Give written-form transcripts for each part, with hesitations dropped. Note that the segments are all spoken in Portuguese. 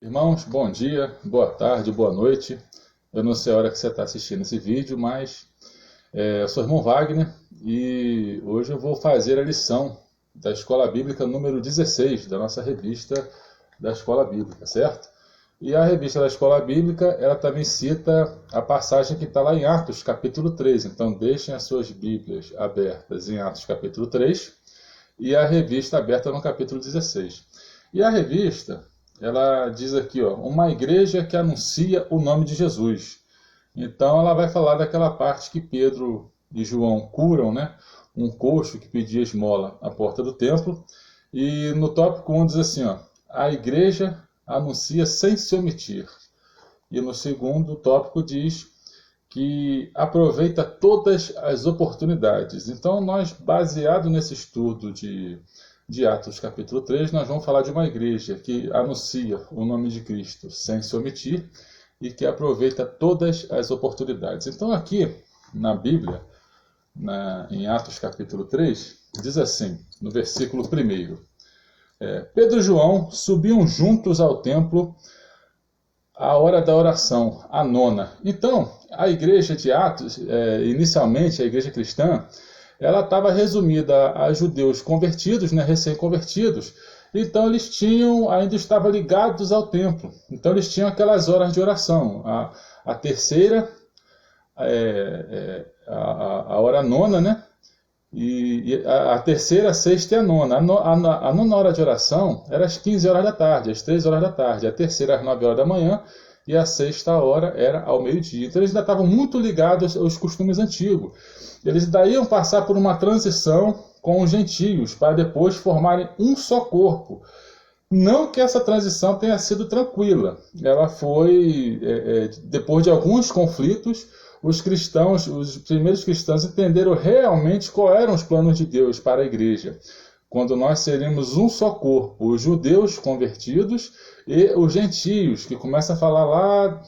Irmãos, bom dia, boa tarde, boa noite. Eu não sei a hora que você está assistindo esse vídeo, mas eu sou o irmão Wagner e hoje eu vou fazer a lição da Escola Bíblica número 16 da nossa revista da Escola Bíblica, certo? E a revista da Escola Bíblica, ela também cita a passagem que está lá em Atos, capítulo 3. Então deixem as suas Bíblias abertas em Atos, capítulo 3, e a revista aberta no capítulo 16. E a revista, ela diz aqui, ó, uma igreja que anuncia o nome de Jesus. Então ela vai falar daquela parte que Pedro e João curam, né? Um coxo que pedia esmola à porta do templo. E no tópico 1 diz assim, ó, a igreja anuncia sem se omitir. E no segundo tópico diz que aproveita todas as oportunidades. Então nós, baseado nesse estudo de Atos capítulo 3, nós vamos falar de uma igreja que anuncia o nome de Cristo sem se omitir e que aproveita todas as oportunidades. Então aqui na Bíblia, em Atos capítulo 3, diz assim, no versículo 1, Pedro e João subiam juntos ao templo à hora da oração, a nona. Então, a igreja de Atos, inicialmente a igreja cristã, ela estava resumida a judeus convertidos, né, recém-convertidos. Então eles ainda estavam ligados ao templo. Então eles tinham aquelas horas de oração. A terceira, a hora nona, né? E a terceira, a sexta e a nona. A nona hora de oração era às 15 horas da tarde, às 3 horas da tarde. A terceira às 9 horas da manhã e a sexta hora era ao meio-dia. Então eles ainda estavam muito ligados aos costumes antigos. Eles daí iam passar por uma transição com os gentios, para depois formarem um só corpo. Não que essa transição tenha sido tranquila. Ela foi, depois de alguns conflitos, os cristãos, os primeiros cristãos entenderam realmente quais eram os planos de Deus para a igreja. Quando nós seremos um só corpo, os judeus convertidos e os gentios, que começa a falar lá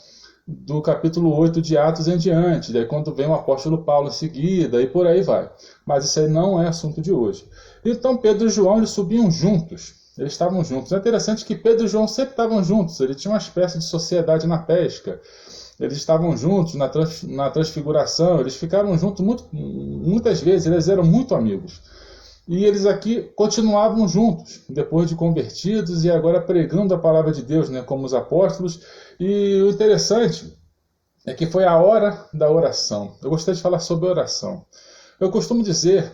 do capítulo 8 de Atos em diante, daí quando vem o apóstolo Paulo em seguida, e por aí vai. Mas isso aí não é assunto de hoje. Então Pedro e João eles subiam juntos, eles estavam juntos. É interessante que Pedro e João sempre estavam juntos, eles tinham uma espécie de sociedade na pesca. Eles estavam juntos na transfiguração, eles ficaram juntos muitas vezes, eles eram muito amigos. E eles aqui continuavam juntos, depois de convertidos e agora pregando a palavra de Deus, né, como os apóstolos. E o interessante é que foi a hora da oração. Eu gostaria de falar sobre oração. Eu costumo dizer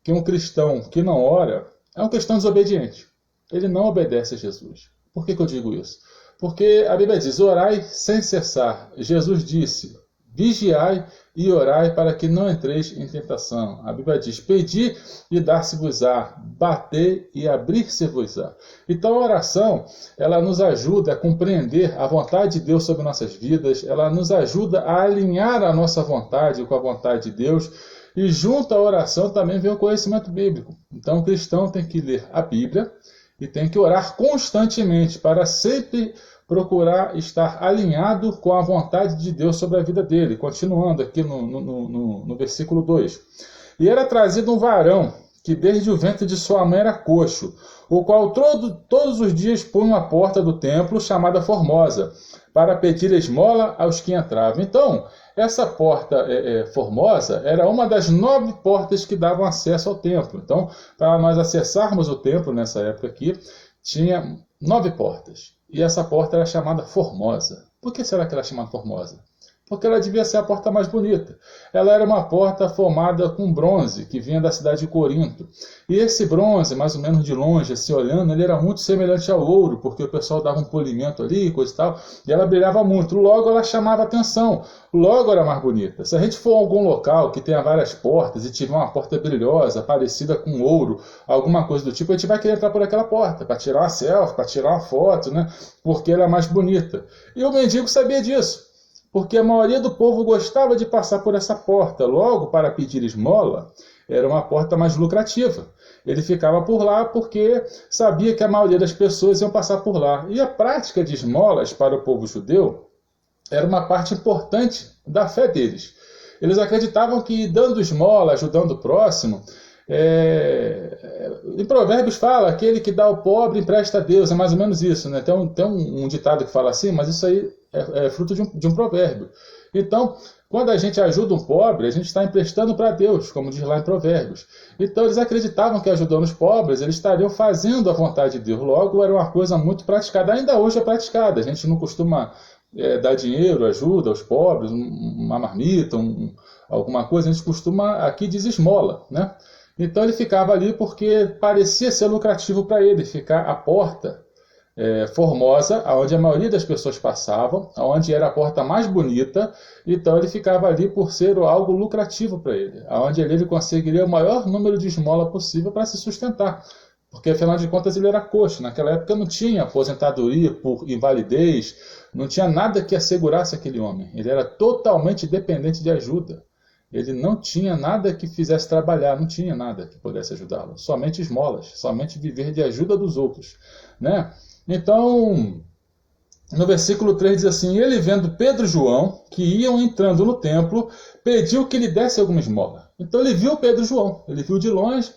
que um cristão que não ora é um cristão desobediente. Ele não obedece a Jesus. Por que eu digo isso? Porque a Bíblia diz, orai sem cessar. Jesus disse, vigiai e orai para que não entreis em tentação. A Bíblia diz, pedi e dar-se-vos-á, batei e abrir-se-vos-á. Então a oração, ela nos ajuda a compreender a vontade de Deus sobre nossas vidas, ela nos ajuda a alinhar a nossa vontade com a vontade de Deus, e junto à oração também vem o conhecimento bíblico. Então o cristão tem que ler a Bíblia, e tem que orar constantemente para sempre procurar estar alinhado com a vontade de Deus sobre a vida dele. Continuando aqui no versículo 2. E era trazido um varão, que desde o ventre de sua mãe era coxo, o qual todos os dias punham à porta do templo, chamada Formosa, para pedir esmola aos que entravam. Então, essa porta Formosa era uma das 9 portas que davam acesso ao templo. Então, para nós acessarmos o templo nessa época aqui, tinha 9 portas. E essa porta era chamada Formosa. Por que será que ela é chamada Formosa? Porque ela devia ser a porta mais bonita. Ela era uma porta formada com bronze, que vinha da cidade de Corinto. E esse bronze, mais ou menos de longe, assim, olhando, ele era muito semelhante ao ouro, porque o pessoal dava um polimento ali, coisa e tal, e ela brilhava muito. Logo, ela chamava atenção. Logo, era mais bonita. Se a gente for a algum local que tenha várias portas e tiver uma porta brilhosa, parecida com ouro, alguma coisa do tipo, a gente vai querer entrar por aquela porta, para tirar uma selfie, para tirar uma foto, né? Porque ela é mais bonita. E o mendigo sabia disso, porque a maioria do povo gostava de passar por essa porta. Logo, para pedir esmola, era uma porta mais lucrativa. Ele ficava por lá porque sabia que a maioria das pessoas iam passar por lá. E a prática de esmolas para o povo judeu era uma parte importante da fé deles. Eles acreditavam que dando esmola, ajudando o próximo, Em Provérbios fala, aquele que dá ao pobre empresta a Deus, é mais ou menos isso, né? Tem um ditado que fala assim, mas isso aí é fruto de um provérbio. Então, quando a gente ajuda um pobre, a gente está emprestando para Deus, como diz lá em Provérbios. Então, eles acreditavam que ajudando os pobres, eles estariam fazendo a vontade de Deus. Logo, era uma coisa muito praticada. Ainda hoje é praticada. A gente não costuma dar dinheiro, ajuda aos pobres, uma marmita, alguma coisa. A gente costuma, aqui diz esmola, né? Então, ele ficava ali porque parecia ser lucrativo para ele ficar à porta Formosa, onde a maioria das pessoas passavam, onde era a porta mais bonita, então ele ficava ali por ser algo lucrativo para ele, onde ele conseguiria o maior número de esmola possível para se sustentar, porque afinal de contas ele era coxo, naquela época não tinha aposentadoria por invalidez, não tinha nada que assegurasse aquele homem, ele era totalmente dependente de ajuda, ele não tinha nada que fizesse trabalhar, não tinha nada que pudesse ajudá-lo, somente esmolas, somente viver de ajuda dos outros, né? Então, no versículo 3 diz assim, ele vendo Pedro e João, que iam entrando no templo, pediu que lhe desse alguma esmola. Então ele viu Pedro e João, ele viu de longe,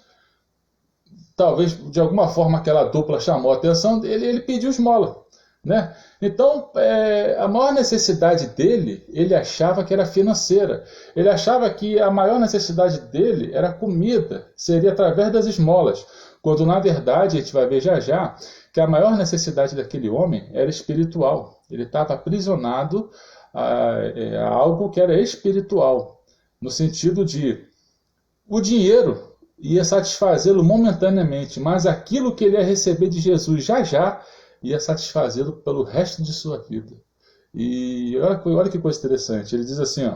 talvez de alguma forma aquela dupla chamou a atenção dele, ele pediu esmola, né? Então, a maior necessidade dele, ele achava que era financeira. Ele achava que a maior necessidade dele era comida, seria através das esmolas. Quando, na verdade, a gente vai ver já já, que a maior necessidade daquele homem era espiritual. Ele estava aprisionado a algo que era espiritual, no sentido de o dinheiro ia satisfazê-lo momentaneamente, mas aquilo que ele ia receber de Jesus já já ia satisfazê-lo pelo resto de sua vida. E olha que coisa interessante, ele diz assim,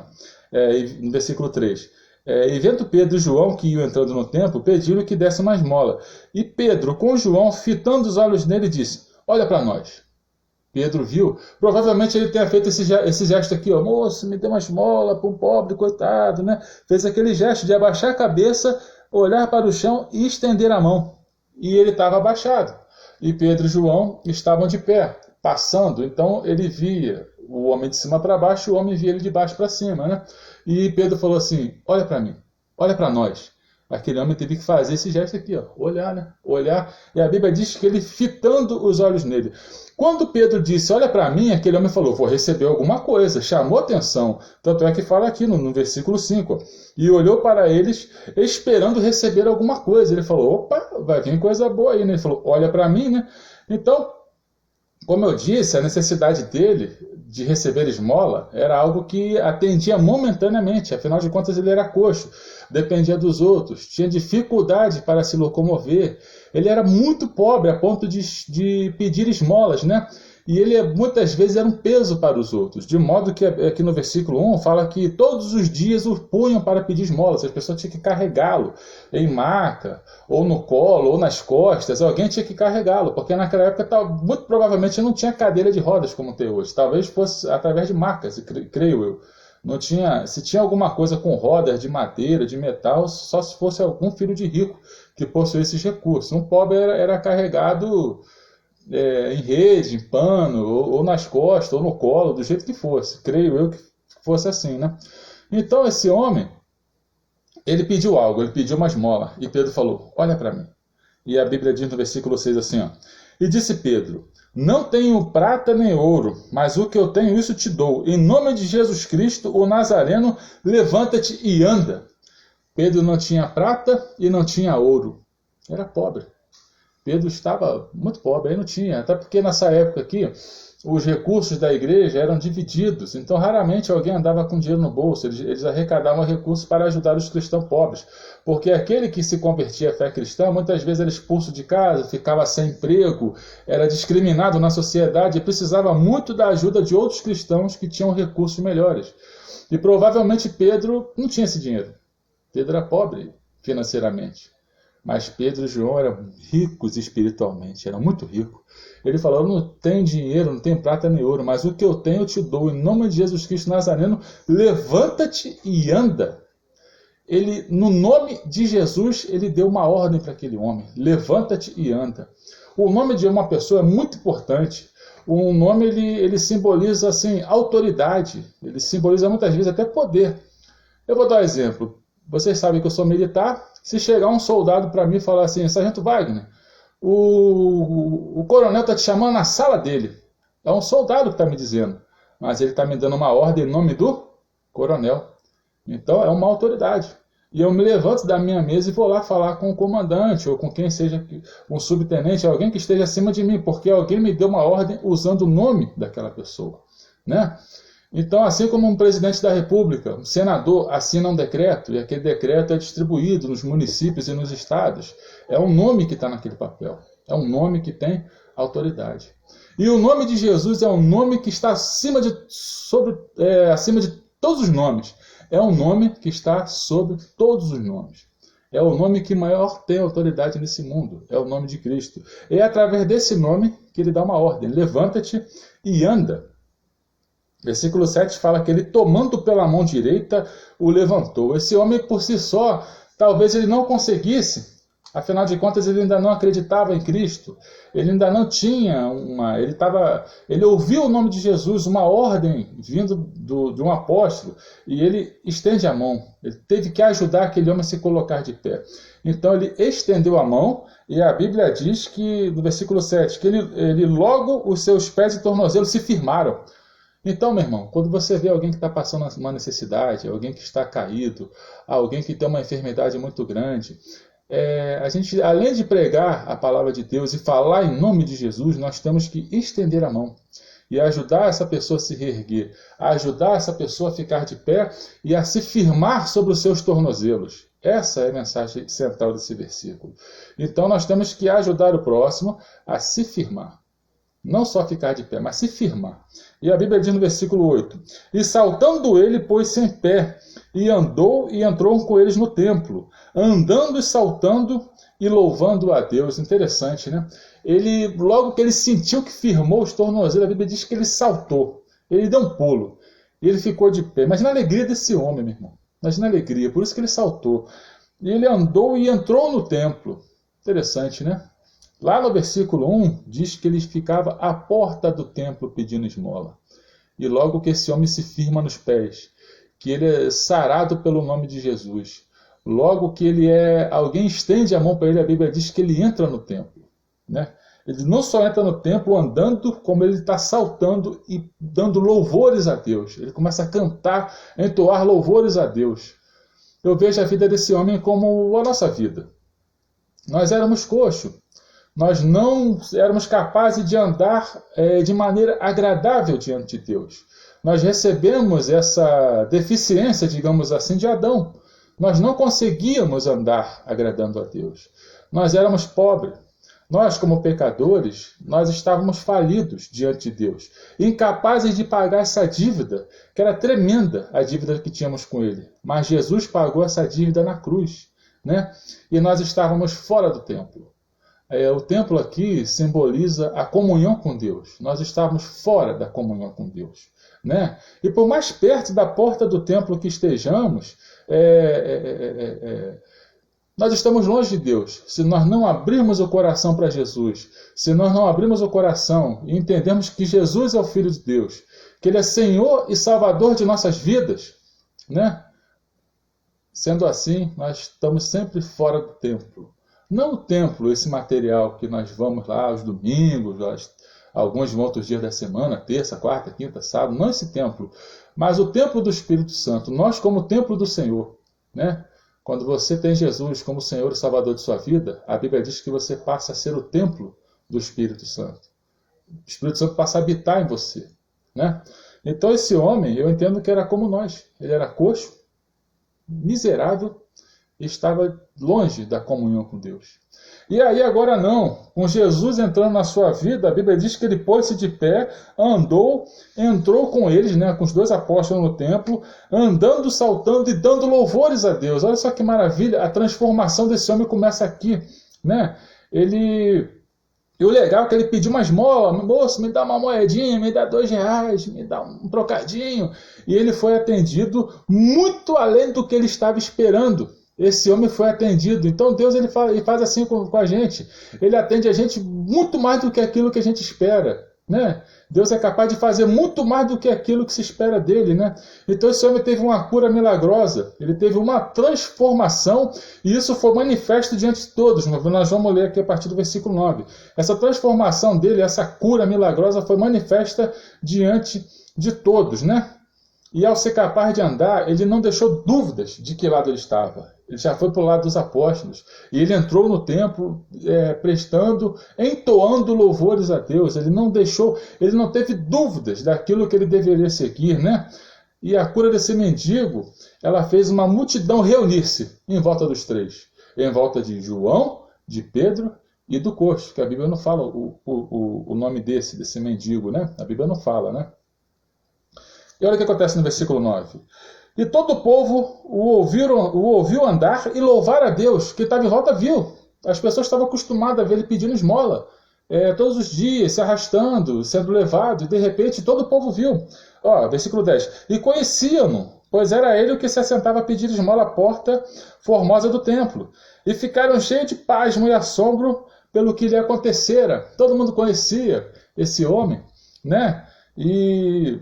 no versículo 3, e vendo Pedro e João que iam entrando no templo, pediram que desse uma esmola. E Pedro, com João, fitando os olhos nele, disse, olha para nós. Pedro viu, provavelmente ele tenha feito esse gesto aqui, moço, me dê uma esmola para um pobre, coitado, né? Fez aquele gesto de abaixar a cabeça, olhar para o chão e estender a mão. E ele estava abaixado. E Pedro e João estavam de pé, passando, então ele via o homem de cima para baixo, o homem via ele de baixo para cima, né? E Pedro falou assim, olha para mim, olha para nós. Aquele homem teve que fazer esse gesto aqui, olhar, né? Olhar, e a Bíblia diz que ele fitando os olhos nele. Quando Pedro disse, olha para mim, aquele homem falou, vou receber alguma coisa, chamou atenção. Tanto é que fala aqui no versículo 5, e olhou para eles esperando receber alguma coisa. Ele falou, opa, vai vir coisa boa aí, né? Ele falou, olha para mim, né? Então, como eu disse, a necessidade dele de receber esmola era algo que atendia momentaneamente, afinal de contas ele era coxo, dependia dos outros, tinha dificuldade para se locomover, ele era muito pobre a ponto de pedir esmolas, né? E ele muitas vezes era um peso para os outros, de modo que aqui no versículo 1 fala que todos os dias o punham para pedir esmolas, as pessoas tinham que carregá-lo em maca, ou no colo, ou nas costas, alguém tinha que carregá-lo, porque naquela época muito provavelmente não tinha cadeira de rodas como tem hoje, talvez fosse através de macas, creio eu. Não tinha, se tinha alguma coisa com rodas de madeira, de metal, só se fosse algum filho de rico que possuísse esses recursos. Um pobre era carregado em rede, em pano, ou nas costas, ou no colo, do jeito que fosse. Creio eu que fosse assim, né? Então esse homem, ele pediu algo, ele pediu uma esmola. E Pedro falou, olha para mim. E a Bíblia diz no versículo 6 assim, e disse Pedro, não tenho prata nem ouro, mas o que eu tenho isso te dou. Em nome de Jesus Cristo, o Nazareno, levanta-te e anda. Pedro não tinha prata e não tinha ouro. Era pobre. Pedro estava muito pobre, aí não tinha. Até porque nessa época aqui, os recursos da igreja eram divididos. Então raramente alguém andava com dinheiro no bolso. Eles arrecadavam recursos para ajudar os cristãos pobres. Porque aquele que se convertia à fé cristã, muitas vezes era expulso de casa, ficava sem emprego, era discriminado na sociedade e precisava muito da ajuda de outros cristãos que tinham recursos melhores. E provavelmente Pedro não tinha esse dinheiro. Pedro era pobre financeiramente. Mas Pedro e João eram ricos espiritualmente, eram muito ricos. Ele falou, eu não tenho dinheiro, não tenho prata nem ouro, mas o que eu tenho eu te dou. Em nome de Jesus Cristo Nazareno, levanta-te e anda. Ele, no nome de Jesus, ele deu uma ordem para aquele homem. Levanta-te e anda. O nome de uma pessoa é muito importante. O nome ele simboliza assim, autoridade. Ele simboliza muitas vezes até poder. Eu vou dar um exemplo. Vocês sabem que eu sou militar. Se chegar um soldado para mim e falar assim, Sargento Wagner, o coronel está te chamando na sala dele. É um soldado que está me dizendo, mas ele está me dando uma ordem em nome do coronel. Então é uma autoridade. E eu me levanto da minha mesa e vou lá falar com o comandante, ou com quem seja, um subtenente, alguém que esteja acima de mim, porque alguém me deu uma ordem usando o nome daquela pessoa, né? Então, assim como um presidente da República, um senador assina um decreto, e aquele decreto é distribuído nos municípios e nos estados, é um nome que está naquele papel, é um nome que tem autoridade. E o nome de Jesus é um nome que está acima de todos os nomes. É um nome que está sobre todos os nomes. É o nome que maior tem autoridade nesse mundo. É o nome de Cristo. É através desse nome que ele dá uma ordem. Levanta-te e anda. Versículo 7 fala que ele, tomando pela mão direita, o levantou. Esse homem, por si só, talvez ele não conseguisse. Afinal de contas, ele ainda não acreditava em Cristo. Ele ainda não tinha uma... Ele ouviu o nome de Jesus, uma ordem vindo de um apóstolo, e ele estende a mão. Ele teve que ajudar aquele homem a se colocar de pé. Então ele estendeu a mão, e a Bíblia diz que, no versículo 7, que ele logo os seus pés e tornozelos se firmaram. Então, meu irmão, quando você vê alguém que está passando uma necessidade, alguém que está caído, alguém que tem uma enfermidade muito grande... a gente, além de pregar a palavra de Deus e falar em nome de Jesus, nós temos que estender a mão e ajudar essa pessoa a se reerguer, ajudar essa pessoa a ficar de pé e a se firmar sobre os seus tornozelos. Essa é a mensagem central desse versículo. Então nós temos que ajudar o próximo a se firmar. Não só ficar de pé, mas se firmar. E a Bíblia diz no versículo 8, e saltando ele, pôs-se em pé, e andou e entrou com eles no templo, andando e saltando e louvando a Deus. Interessante, né? Logo que ele sentiu que firmou os tornozelos, a Bíblia diz que ele saltou, ele deu um pulo, e ele ficou de pé. Imagina a alegria desse homem, meu irmão. Imagina a alegria, por isso que ele saltou. E ele andou e entrou no templo. Interessante, né? Lá no versículo 1, diz que ele ficava à porta do templo pedindo esmola. E logo que esse homem se firma nos pés, que ele é sarado pelo nome de Jesus, logo que alguém estende a mão para ele, a Bíblia diz que ele entra no templo, né? Ele não só entra no templo andando, como ele está saltando e dando louvores a Deus. Ele começa a cantar, a entoar louvores a Deus. Eu vejo a vida desse homem como a nossa vida. Nós éramos coxos. Nós não éramos capazes de andar de maneira agradável diante de Deus. Nós recebemos essa deficiência, digamos assim, de Adão. Nós não conseguíamos andar agradando a Deus. Nós éramos pobres. Nós, como pecadores, nós estávamos falidos diante de Deus. Incapazes de pagar essa dívida, que era tremenda, a dívida que tínhamos com Ele. Mas Jesus pagou essa dívida na cruz, né? E nós estávamos fora do templo. O templo aqui simboliza a comunhão com Deus. Nós estávamos fora da comunhão com Deus, né? E por mais perto da porta do templo que estejamos, nós estamos longe de Deus. Se nós não abrirmos o coração para Jesus, se nós não abrirmos o coração e entendemos que Jesus é o Filho de Deus, que Ele é Senhor e Salvador de nossas vidas, né? Sendo assim, nós estamos sempre fora do templo. Não o templo, esse material que nós vamos lá aos domingos, alguns outros dias da semana, terça, quarta, quinta, sábado, não esse templo, mas o templo do Espírito Santo, nós como templo do Senhor, né? Quando você tem Jesus como Senhor e Salvador de sua vida, a Bíblia diz que você passa a ser o templo do Espírito Santo. O Espírito Santo passa a habitar em você, né? Então esse homem, eu entendo que era como nós, ele era coxo, miserável, estava longe da comunhão com Deus. E aí agora não, com Jesus entrando na sua vida, a Bíblia diz que ele pôs-se de pé, andou, entrou com eles, né, com os dois apóstolos no templo, andando, saltando e dando louvores a Deus. Olha só que maravilha, a transformação desse homem começa aqui, né? E o legal é que ele pediu uma esmola, moço, me dá uma moedinha, me dá R$2, me dá um trocadinho. E ele foi atendido muito além do que ele estava esperando. Esse homem foi atendido. Então Deus ele faz assim com a gente. Ele atende a gente muito mais do que aquilo que a gente espera. né? Deus é capaz de fazer muito mais do que aquilo que se espera dele, né? Então esse homem teve uma cura milagrosa, ele teve uma transformação, e isso foi manifesto diante de todos. Nós vamos ler aqui a partir do versículo 9. Essa transformação dele, essa cura milagrosa foi manifesta diante de todos, né? E ao ser capaz de andar, ele não deixou dúvidas de que lado ele estava. Ele já foi para o lado dos apóstolos. E ele entrou no templo entoando louvores a Deus. Ele não teve dúvidas daquilo que ele deveria seguir, né? E a cura desse mendigo, ela fez uma multidão reunir-se em volta dos três. Em volta de João, de Pedro e do coxo, que a Bíblia não fala o nome desse mendigo, né? A Bíblia não fala, né? E olha o que acontece no versículo 9. E todo o povo o ouviu andar e louvar a Deus, que estava em volta, viu. As pessoas estavam acostumadas a ver ele pedindo esmola, todos os dias, se arrastando, sendo levado, e de repente todo o povo viu. Versículo 10. E conheciam-no, pois era ele o que se assentava a pedir esmola à porta formosa do templo. E ficaram cheios de pasmo e assombro pelo que lhe acontecera. Todo mundo conhecia esse homem, né? E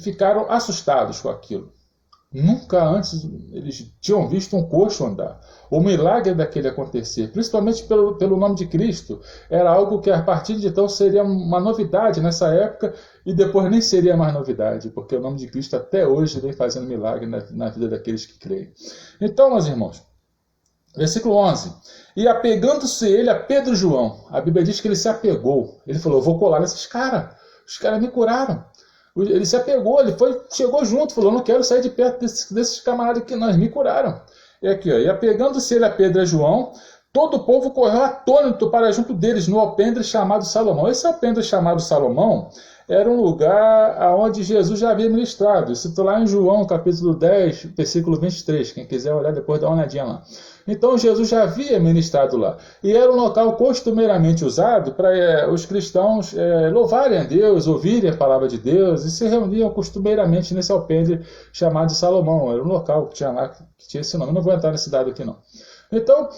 ficaram assustados com aquilo. Nunca antes eles tinham visto um coxo andar. O milagre daquele acontecer, principalmente pelo nome de Cristo, era algo que a partir de então seria uma novidade nessa época, e depois nem seria mais novidade, porque o nome de Cristo até hoje vem fazendo milagre na vida daqueles que creem. Então, meus irmãos, versículo 11. E apegando-se ele a Pedro e João, a Bíblia diz que ele se apegou. Ele falou, eu vou colar nesses caras, os caras me curaram. Ele se apegou, chegou junto, falou, não quero sair de perto desses camaradas que nós me curaram. E aqui, e apegando-se ele a Pedro e a João, todo o povo correu atônito para junto deles, no alpendre chamado Salomão. Esse alpendre chamado Salomão era um lugar onde Jesus já havia ministrado. Isso está lá em João, capítulo 10, versículo 23. Quem quiser olhar depois, dá uma olhadinha lá. Então Jesus já havia ministrado lá. E era um local costumeiramente usado para os cristãos louvarem a Deus, ouvirem a palavra de Deus, e se reuniam costumeiramente nesse alpendre chamado de Salomão. Era um local que tinha lá, que tinha esse nome. Eu não vou entrar nesse dado aqui, não. Então,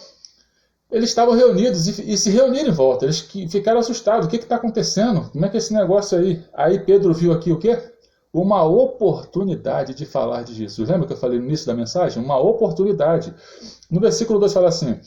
eles estavam reunidos e se reuniram em volta. Eles ficaram assustados. O que está acontecendo? Como é que é esse negócio aí? Aí Pedro viu aqui o quê? Uma oportunidade de falar de Jesus. Lembra que eu falei no início da mensagem? Uma oportunidade. No versículo 2 fala assim: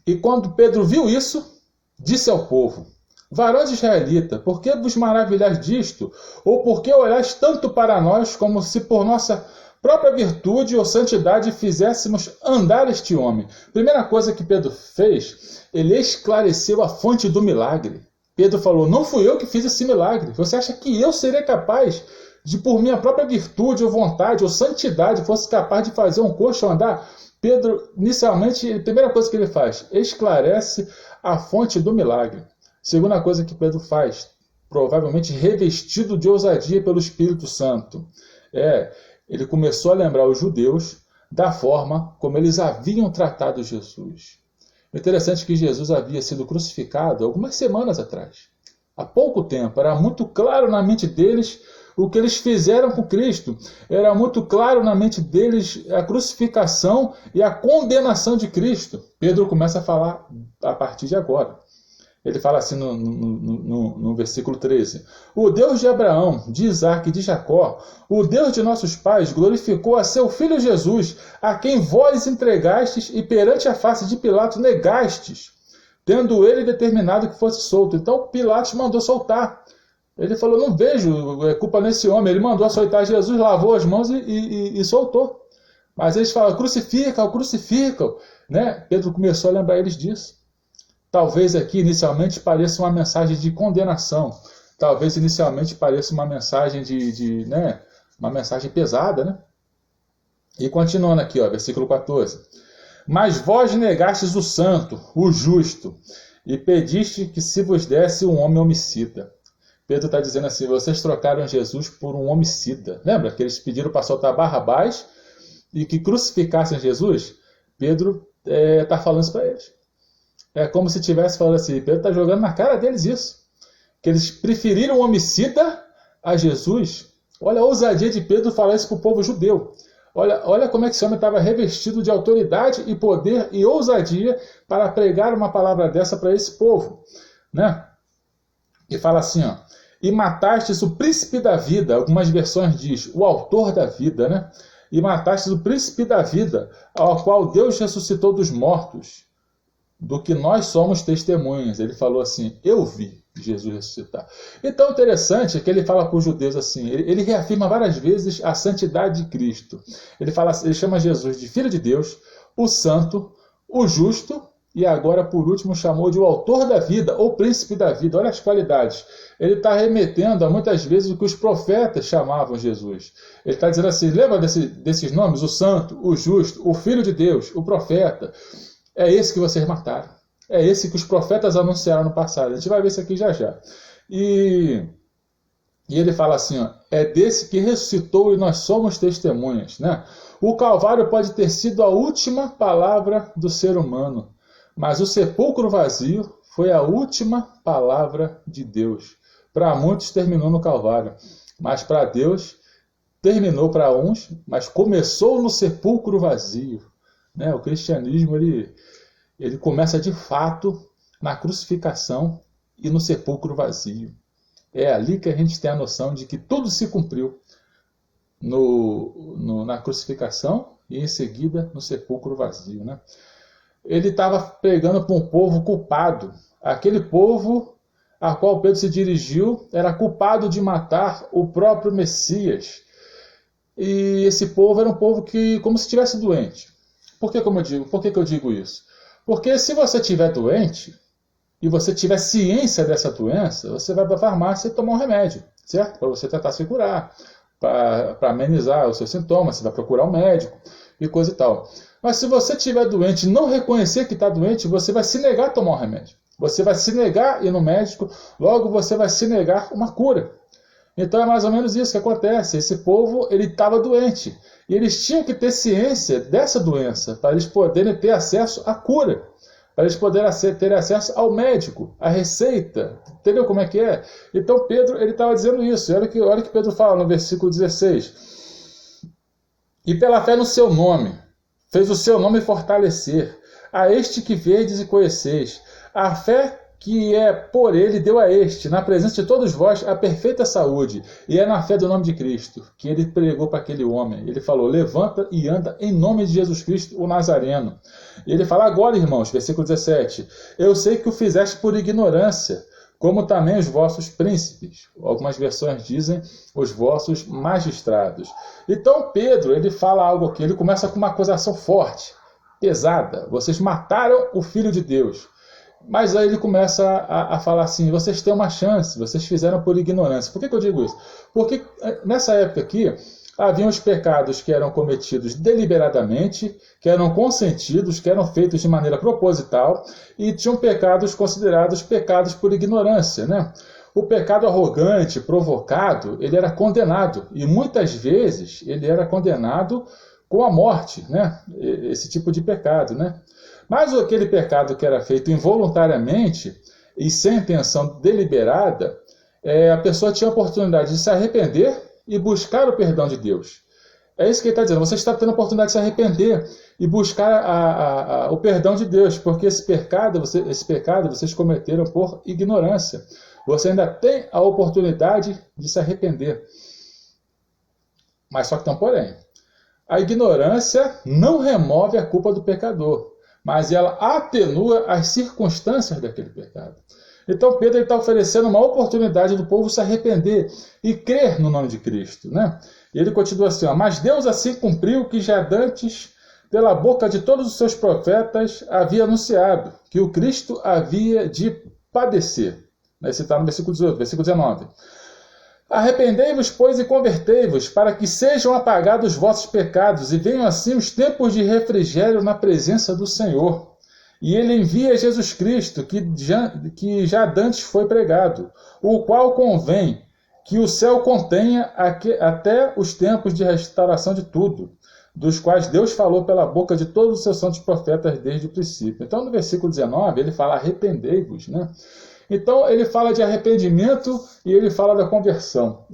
e quando Pedro viu isso, disse ao povo: varões israelita, por que vos maravilhais disto? Ou por que olhais tanto para nós, como se por nossa própria virtude ou santidade fizéssemos andar este homem? Primeira coisa que Pedro fez, ele esclareceu a fonte do milagre. Pedro falou, não fui eu que fiz esse milagre. Você acha que eu seria capaz de, por minha própria virtude ou vontade ou santidade, fosse capaz de fazer um coxo andar? Pedro, inicialmente, a primeira coisa que ele faz, esclarece a fonte do milagre. Segunda coisa que Pedro faz, provavelmente revestido de ousadia pelo Espírito Santo, ele começou a lembrar os judeus da forma como eles haviam tratado Jesus. O interessante é que Jesus havia sido crucificado algumas semanas atrás. Há pouco tempo, era muito claro na mente deles o que eles fizeram com Cristo. Era muito claro na mente deles a crucificação e a condenação de Cristo. Pedro começa a falar a partir de agora. Ele fala assim no versículo 13. O Deus de Abraão, de Isaac e de Jacó, o Deus de nossos pais, glorificou a seu filho Jesus, a quem vós entregastes e perante a face de Pilatos negastes, tendo ele determinado que fosse solto. Então Pilatos mandou soltar. Ele falou, não vejo culpa nesse homem. Ele mandou soltar Jesus, lavou as mãos e soltou. Mas eles falam, crucificam, crucificam. Né? Pedro começou a lembrar eles disso. Talvez aqui inicialmente pareça uma mensagem de condenação. Talvez inicialmente pareça uma mensagem uma mensagem pesada, né? E continuando aqui, versículo 14. Mas vós negastes o santo, o justo, e pediste que se vos desse um homem homicida. Pedro está dizendo assim, vocês trocaram Jesus por um homicida. Lembra que eles pediram para soltar Barrabás e que crucificassem Jesus? Pedro está falando isso para eles. É como se estivesse falando assim, Pedro está jogando na cara deles isso. Que eles preferiram o homicida a Jesus. Olha a ousadia de Pedro falar isso para o povo judeu. Olha como é que esse homem estava revestido de autoridade e poder e ousadia para pregar uma palavra dessa para esse povo. Né? E fala assim, ó, e matastes o príncipe da vida, algumas versões diz, o autor da vida, né? E matastes o príncipe da vida, ao qual Deus ressuscitou dos mortos, do que nós somos testemunhas. Ele falou assim, eu vi Jesus ressuscitar. Então, interessante é que ele fala para os judeus assim, ele reafirma várias vezes a santidade de Cristo. Ele chama Jesus de Filho de Deus, o Santo, o Justo, e agora, por último, chamou de o Autor da Vida, ou Príncipe da Vida. Olha as qualidades. Ele está remetendo a muitas vezes o que os profetas chamavam Jesus. Ele está dizendo assim, lembra desses nomes? O Santo, o Justo, o Filho de Deus, o Profeta. É esse que vocês mataram. É esse que os profetas anunciaram no passado. A gente vai ver isso aqui já já. E ele fala assim, ó, é desse que ressuscitou e nós somos testemunhas, né? O Calvário pode ter sido a última palavra do ser humano, mas o sepulcro vazio foi a última palavra de Deus. Para muitos terminou no Calvário, mas para Deus terminou para uns, mas começou no sepulcro vazio. Né? O cristianismo ele começa de fato na crucificação e no sepulcro vazio. É ali que a gente tem a noção de que tudo se cumpriu na crucificação e em seguida no sepulcro vazio. Né? Ele estava pregando para um povo culpado. Aquele povo a qual Pedro se dirigiu era culpado de matar o próprio Messias. E esse povo era um povo que, como se estivesse doente. Por que eu digo isso? Porque se você estiver doente e você tiver ciência dessa doença, você vai para a farmácia e tomar um remédio, certo? Para você tentar se curar, para amenizar os seus sintomas, você vai procurar um médico e coisa e tal. Mas se você estiver doente e não reconhecer que está doente, você vai se negar a tomar um remédio. Você vai se negar a ir no médico, logo você vai se negar uma cura. Então é mais ou menos isso que acontece. Esse povo ele estava doente. E eles tinham que ter ciência dessa doença para eles poderem ter acesso à cura. Para eles poderem ter acesso ao médico, à receita. Entendeu como é que é? Então Pedro ele estava dizendo isso. E olha o que Pedro fala no versículo 16. E pela fé no seu nome, fez o seu nome fortalecer. A este que vedes e conheceis. A fé que é por ele deu a este, na presença de todos vós, a perfeita saúde. E é na fé do nome de Cristo que ele pregou para aquele homem. Ele falou, levanta e anda em nome de Jesus Cristo, o Nazareno. E ele fala agora, irmãos, versículo 17, eu sei que o fizeste por ignorância, como também os vossos príncipes. Algumas versões dizem os vossos magistrados. Então Pedro, ele fala algo aqui, ele começa com uma acusação forte, pesada. Vocês mataram o Filho de Deus. Mas aí ele começa a falar assim, vocês têm uma chance, vocês fizeram por ignorância. Por que eu digo isso? Porque nessa época aqui, haviam os pecados que eram cometidos deliberadamente, que eram consentidos, que eram feitos de maneira proposital, e tinham pecados considerados pecados por ignorância, né? O pecado arrogante, provocado, ele era condenado, e muitas vezes ele era condenado com a morte, né? Esse tipo de pecado, né? Mas aquele pecado que era feito involuntariamente e sem intenção deliberada, a pessoa tinha a oportunidade de se arrepender e buscar o perdão de Deus. É isso que ele está dizendo. Você está tendo a oportunidade de se arrepender e buscar o perdão de Deus, porque esse pecado vocês cometeram por ignorância. Você ainda tem a oportunidade de se arrepender. Mas só que tem um porém. A ignorância não remove a culpa do pecador, mas ela atenua as circunstâncias daquele pecado. Então Pedro está oferecendo uma oportunidade do povo se arrepender e crer no nome de Cristo. Né? E ele continua assim, ó, mas Deus assim cumpriu que já dantes, pela boca de todos os seus profetas, havia anunciado que o Cristo havia de padecer. Esse está no versículo 18, versículo 19. Arrependei-vos, pois, e convertei-vos, para que sejam apagados os vossos pecados, e venham assim os tempos de refrigério na presença do Senhor. E ele envia Jesus Cristo, que já dantes foi pregado, o qual convém que o céu contenha até os tempos de restauração de tudo, dos quais Deus falou pela boca de todos os seus santos profetas desde o princípio. Então, no versículo 19, ele fala, arrependei-vos, né? Então, ele fala de arrependimento e ele fala da conversão.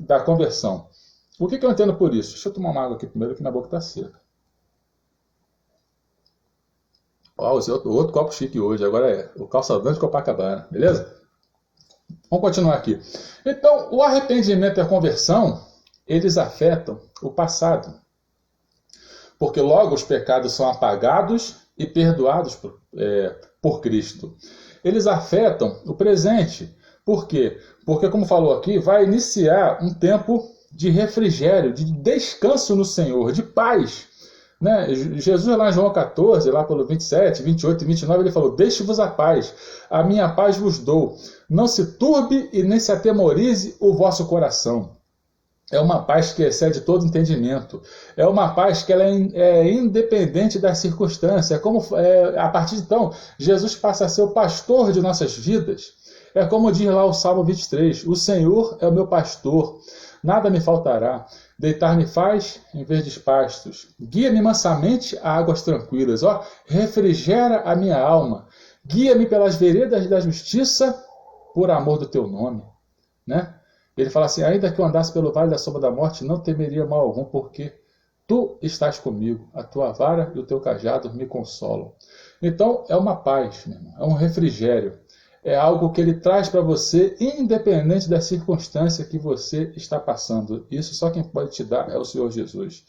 O que eu entendo por isso? Deixa eu tomar uma água aqui primeiro, que minha boca está seca. Ó, usei outro copo chique hoje, agora é o Calçadão de Copacabana, beleza? Vamos continuar aqui. Então, o arrependimento e a conversão, eles afetam o passado. Porque logo os pecados são apagados e perdoados por Cristo. Eles afetam o presente. Por quê? Porque, como falou aqui, vai iniciar um tempo de refrigério, de descanso no Senhor, de paz. Né? Jesus lá em João 14, lá pelo 27, 28 e 29, ele falou: deixe-vos a paz, a minha paz vos dou. Não se turbe e nem se atemorize o vosso coração. É uma paz que excede todo entendimento. É uma paz que ela é independente das circunstâncias. A partir de então, Jesus passa a ser o pastor de nossas vidas. É como diz lá o Salmo 23, o Senhor é o meu pastor, nada me faltará. Deitar-me faz em verdes pastos. Guia-me mansamente a águas tranquilas. Refrigera a minha alma. Guia-me pelas veredas da justiça, por amor do teu nome. Né? Ele fala assim: ainda que eu andasse pelo vale da sombra da morte, não temeria mal algum, porque tu estás comigo. A tua vara e o teu cajado me consolam. Então, é uma paz, meu irmão, é um refrigério. É algo que ele traz para você, independente da circunstância que você está passando. Isso só quem pode te dar é o Senhor Jesus.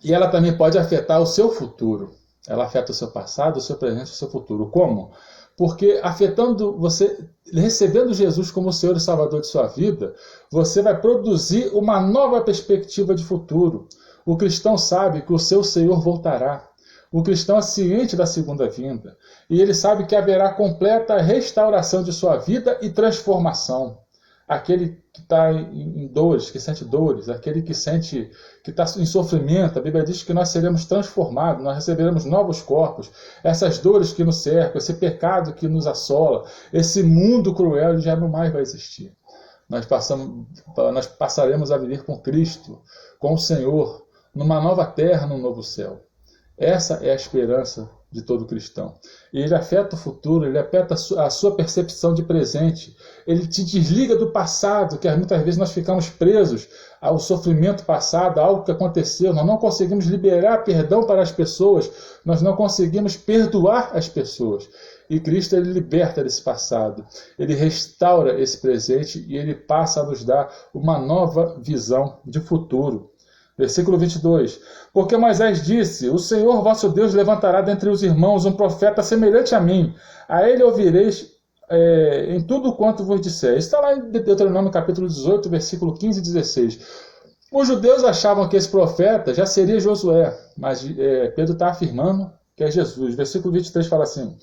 E ela também pode afetar o seu futuro. Ela afeta o seu passado, o seu presente e o seu futuro. Como? Porque afetando você, recebendo Jesus como Senhor e Salvador de sua vida, você vai produzir uma nova perspectiva de futuro. O cristão sabe que o seu Senhor voltará. O cristão é ciente da segunda vinda. E ele sabe que haverá completa restauração de sua vida e transformação. Aquele que está em dores, que sente dores, aquele que sente que está em sofrimento, a Bíblia diz que nós seremos transformados, nós receberemos novos corpos. Essas dores que nos cercam, esse pecado que nos assola, esse mundo cruel já não mais vai existir. Nós passaremos a viver com Cristo, com o Senhor, numa nova terra, num novo céu. Essa é a esperança de todo cristão. E ele afeta o futuro, ele afeta a sua percepção de presente. Ele te desliga do passado, que muitas vezes nós ficamos presos ao sofrimento passado, a algo que aconteceu. Nós não conseguimos liberar perdão para as pessoas, nós não conseguimos perdoar as pessoas. E Cristo, ele liberta desse passado, ele restaura esse presente e ele passa a nos dar uma nova visão de futuro. Versículo 22. Porque Moisés disse: o Senhor vosso Deus levantará dentre os irmãos um profeta semelhante a mim. A ele ouvireis em tudo quanto vos disser. Está lá em Deuteronômio capítulo 18, versículo 15 e 16. Os judeus achavam que esse profeta já seria Josué, mas Pedro está afirmando que é Jesus. Versículo 23 fala assim: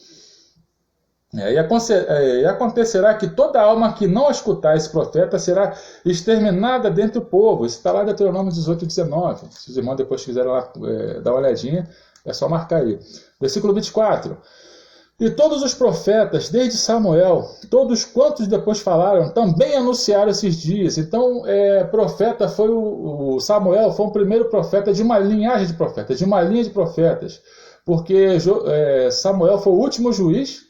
e acontecerá que toda alma que não escutar esse profeta será exterminada dentre o povo. Isso está lá em Deuteronômio 18, 19. Se os irmãos depois quiserem lá dar uma olhadinha, é só marcar aí. Versículo 24. E todos os profetas, desde Samuel, todos quantos depois falaram, também anunciaram esses dias. Então, profeta foi o Samuel, foi o primeiro profeta de uma linhagem de profetas, de uma linha de profetas. Porque Samuel foi o último juiz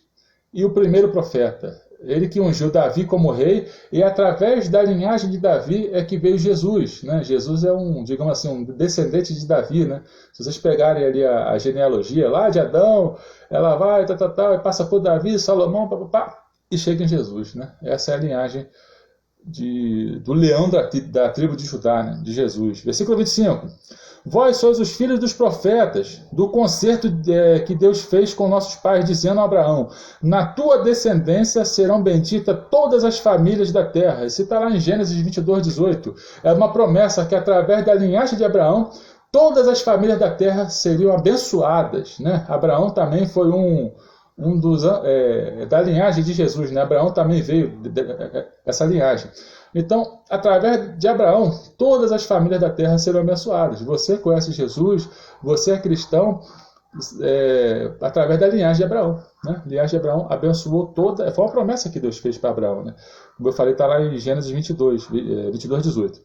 e o primeiro profeta. Ele que ungiu Davi como rei, e através da linhagem de Davi é que veio Jesus. Né? Jesus é digamos assim, um descendente de Davi. Né? Se vocês pegarem ali a genealogia lá de Adão, ela vai, e passa por Davi, Salomão, e chega em Jesus. Né? Essa é a linhagem do leão da tribo de Judá, né? De Jesus. Versículo 25. Vós sois os filhos dos profetas, do concerto que Deus fez com nossos pais, dizendo a Abraão: na tua descendência serão benditas todas as famílias da terra. Isso está lá em Gênesis 22, 18. É uma promessa que através da linhagem de Abraão, todas as famílias da terra seriam abençoadas. Né? Abraão também foi um dos da linhagem de Jesus. Né? Abraão também veio dessa linhagem. Então, através de Abraão, todas as famílias da terra serão abençoadas. Você conhece Jesus, você é cristão, através da linhagem de Abraão. Né? A linhagem de Abraão abençoou toda. Foi uma promessa que Deus fez para Abraão. Né? Como eu falei, está lá em Gênesis 22, 18.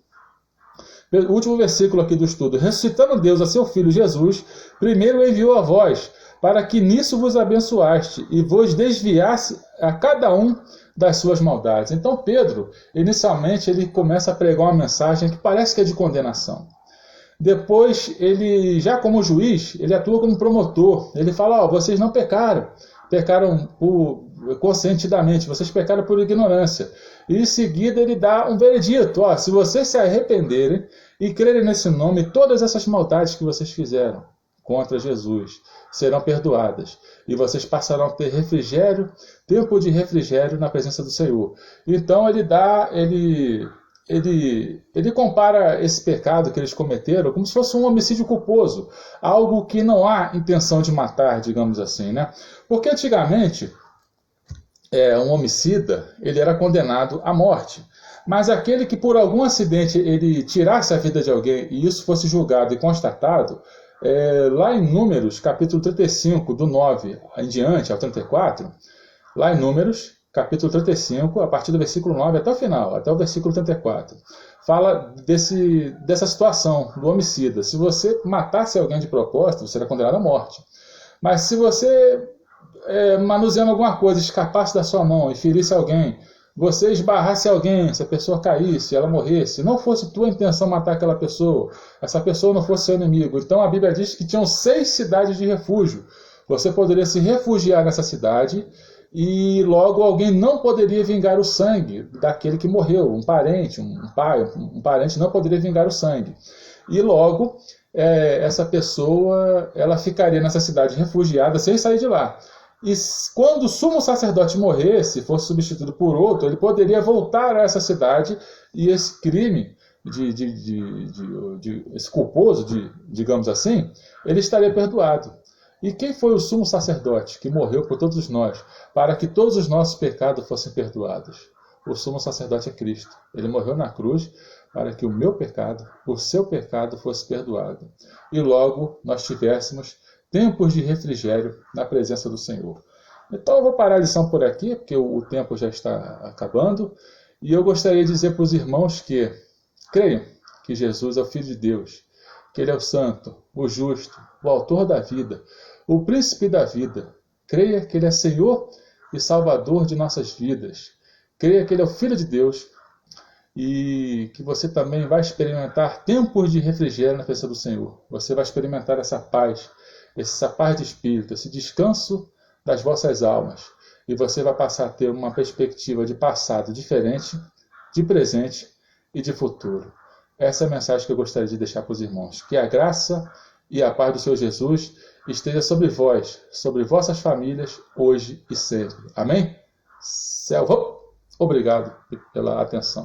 O último versículo aqui do estudo. Ressuscitando Deus a seu Filho Jesus, primeiro enviou a vós, para que nisso vos abençoaste e vos desviasse a cada um das suas maldades. Então Pedro, inicialmente, ele começa a pregar uma mensagem que parece que é de condenação. Depois, ele, já como juiz, ele atua como promotor. Ele fala: vocês não pecaram. Pecaram por conscientemente, vocês pecaram por ignorância. E em seguida ele dá um veredito: ó, se vocês se arrependerem e crerem nesse nome, todas essas maldades que vocês fizeram contra Jesus serão perdoadas. E vocês passarão a ter refrigério, tempo de refrigério na presença do Senhor. Então ele compara esse pecado que eles cometeram como se fosse um homicídio culposo, algo que não há intenção de matar, digamos assim, né? Porque antigamente, um homicida, ele era condenado à morte. Mas aquele que por algum acidente ele tirasse a vida de alguém e isso fosse julgado e constatado, lá em Números, capítulo 35, do 9 em diante ao 34, lá em Números, capítulo 35, a partir do versículo 9 até o final, até o versículo 34, fala dessa situação do homicida. Se você matasse alguém de propósito, você era condenado à morte. Mas se você, manuseando alguma coisa, escapasse da sua mão e ferisse alguém, você esbarrasse alguém, se a pessoa caísse, ela morresse, não fosse tua intenção matar aquela pessoa, essa pessoa não fosse seu inimigo. Então a Bíblia diz que tinham 6 cidades de refúgio. Você poderia se refugiar nessa cidade e logo alguém não poderia vingar o sangue daquele que morreu, um parente, um pai, um parente não poderia vingar o sangue. E logo essa pessoa ela ficaria nessa cidade refugiada sem sair de lá. E quando o sumo sacerdote morresse, fosse substituído por outro, ele poderia voltar a essa cidade e esse crime, esse culposo, digamos assim, ele estaria perdoado. E quem foi o sumo sacerdote que morreu por todos nós, para que todos os nossos pecados fossem perdoados? O sumo sacerdote é Cristo. Ele morreu na cruz para que o meu pecado, o seu pecado fosse perdoado. E logo nós tivéssemos tempos de refrigério na presença do Senhor. Então eu vou parar a lição por aqui, porque o tempo já está acabando. E eu gostaria de dizer para os irmãos que creiam que Jesus é o Filho de Deus, que Ele é o Santo, o Justo, o Autor da vida, o Príncipe da vida. Creia que Ele é Senhor e Salvador de nossas vidas. Creia que Ele é o Filho de Deus e que você também vai experimentar tempos de refrigério na presença do Senhor. Você vai experimentar essa paz de espírito, esse descanso das vossas almas. E você vai passar a ter uma perspectiva de passado diferente, de presente e de futuro. Essa é a mensagem que eu gostaria de deixar para os irmãos. Que a graça e a paz do Senhor Jesus esteja sobre vós, sobre vossas famílias, hoje e sempre. Amém? Obrigado pela atenção.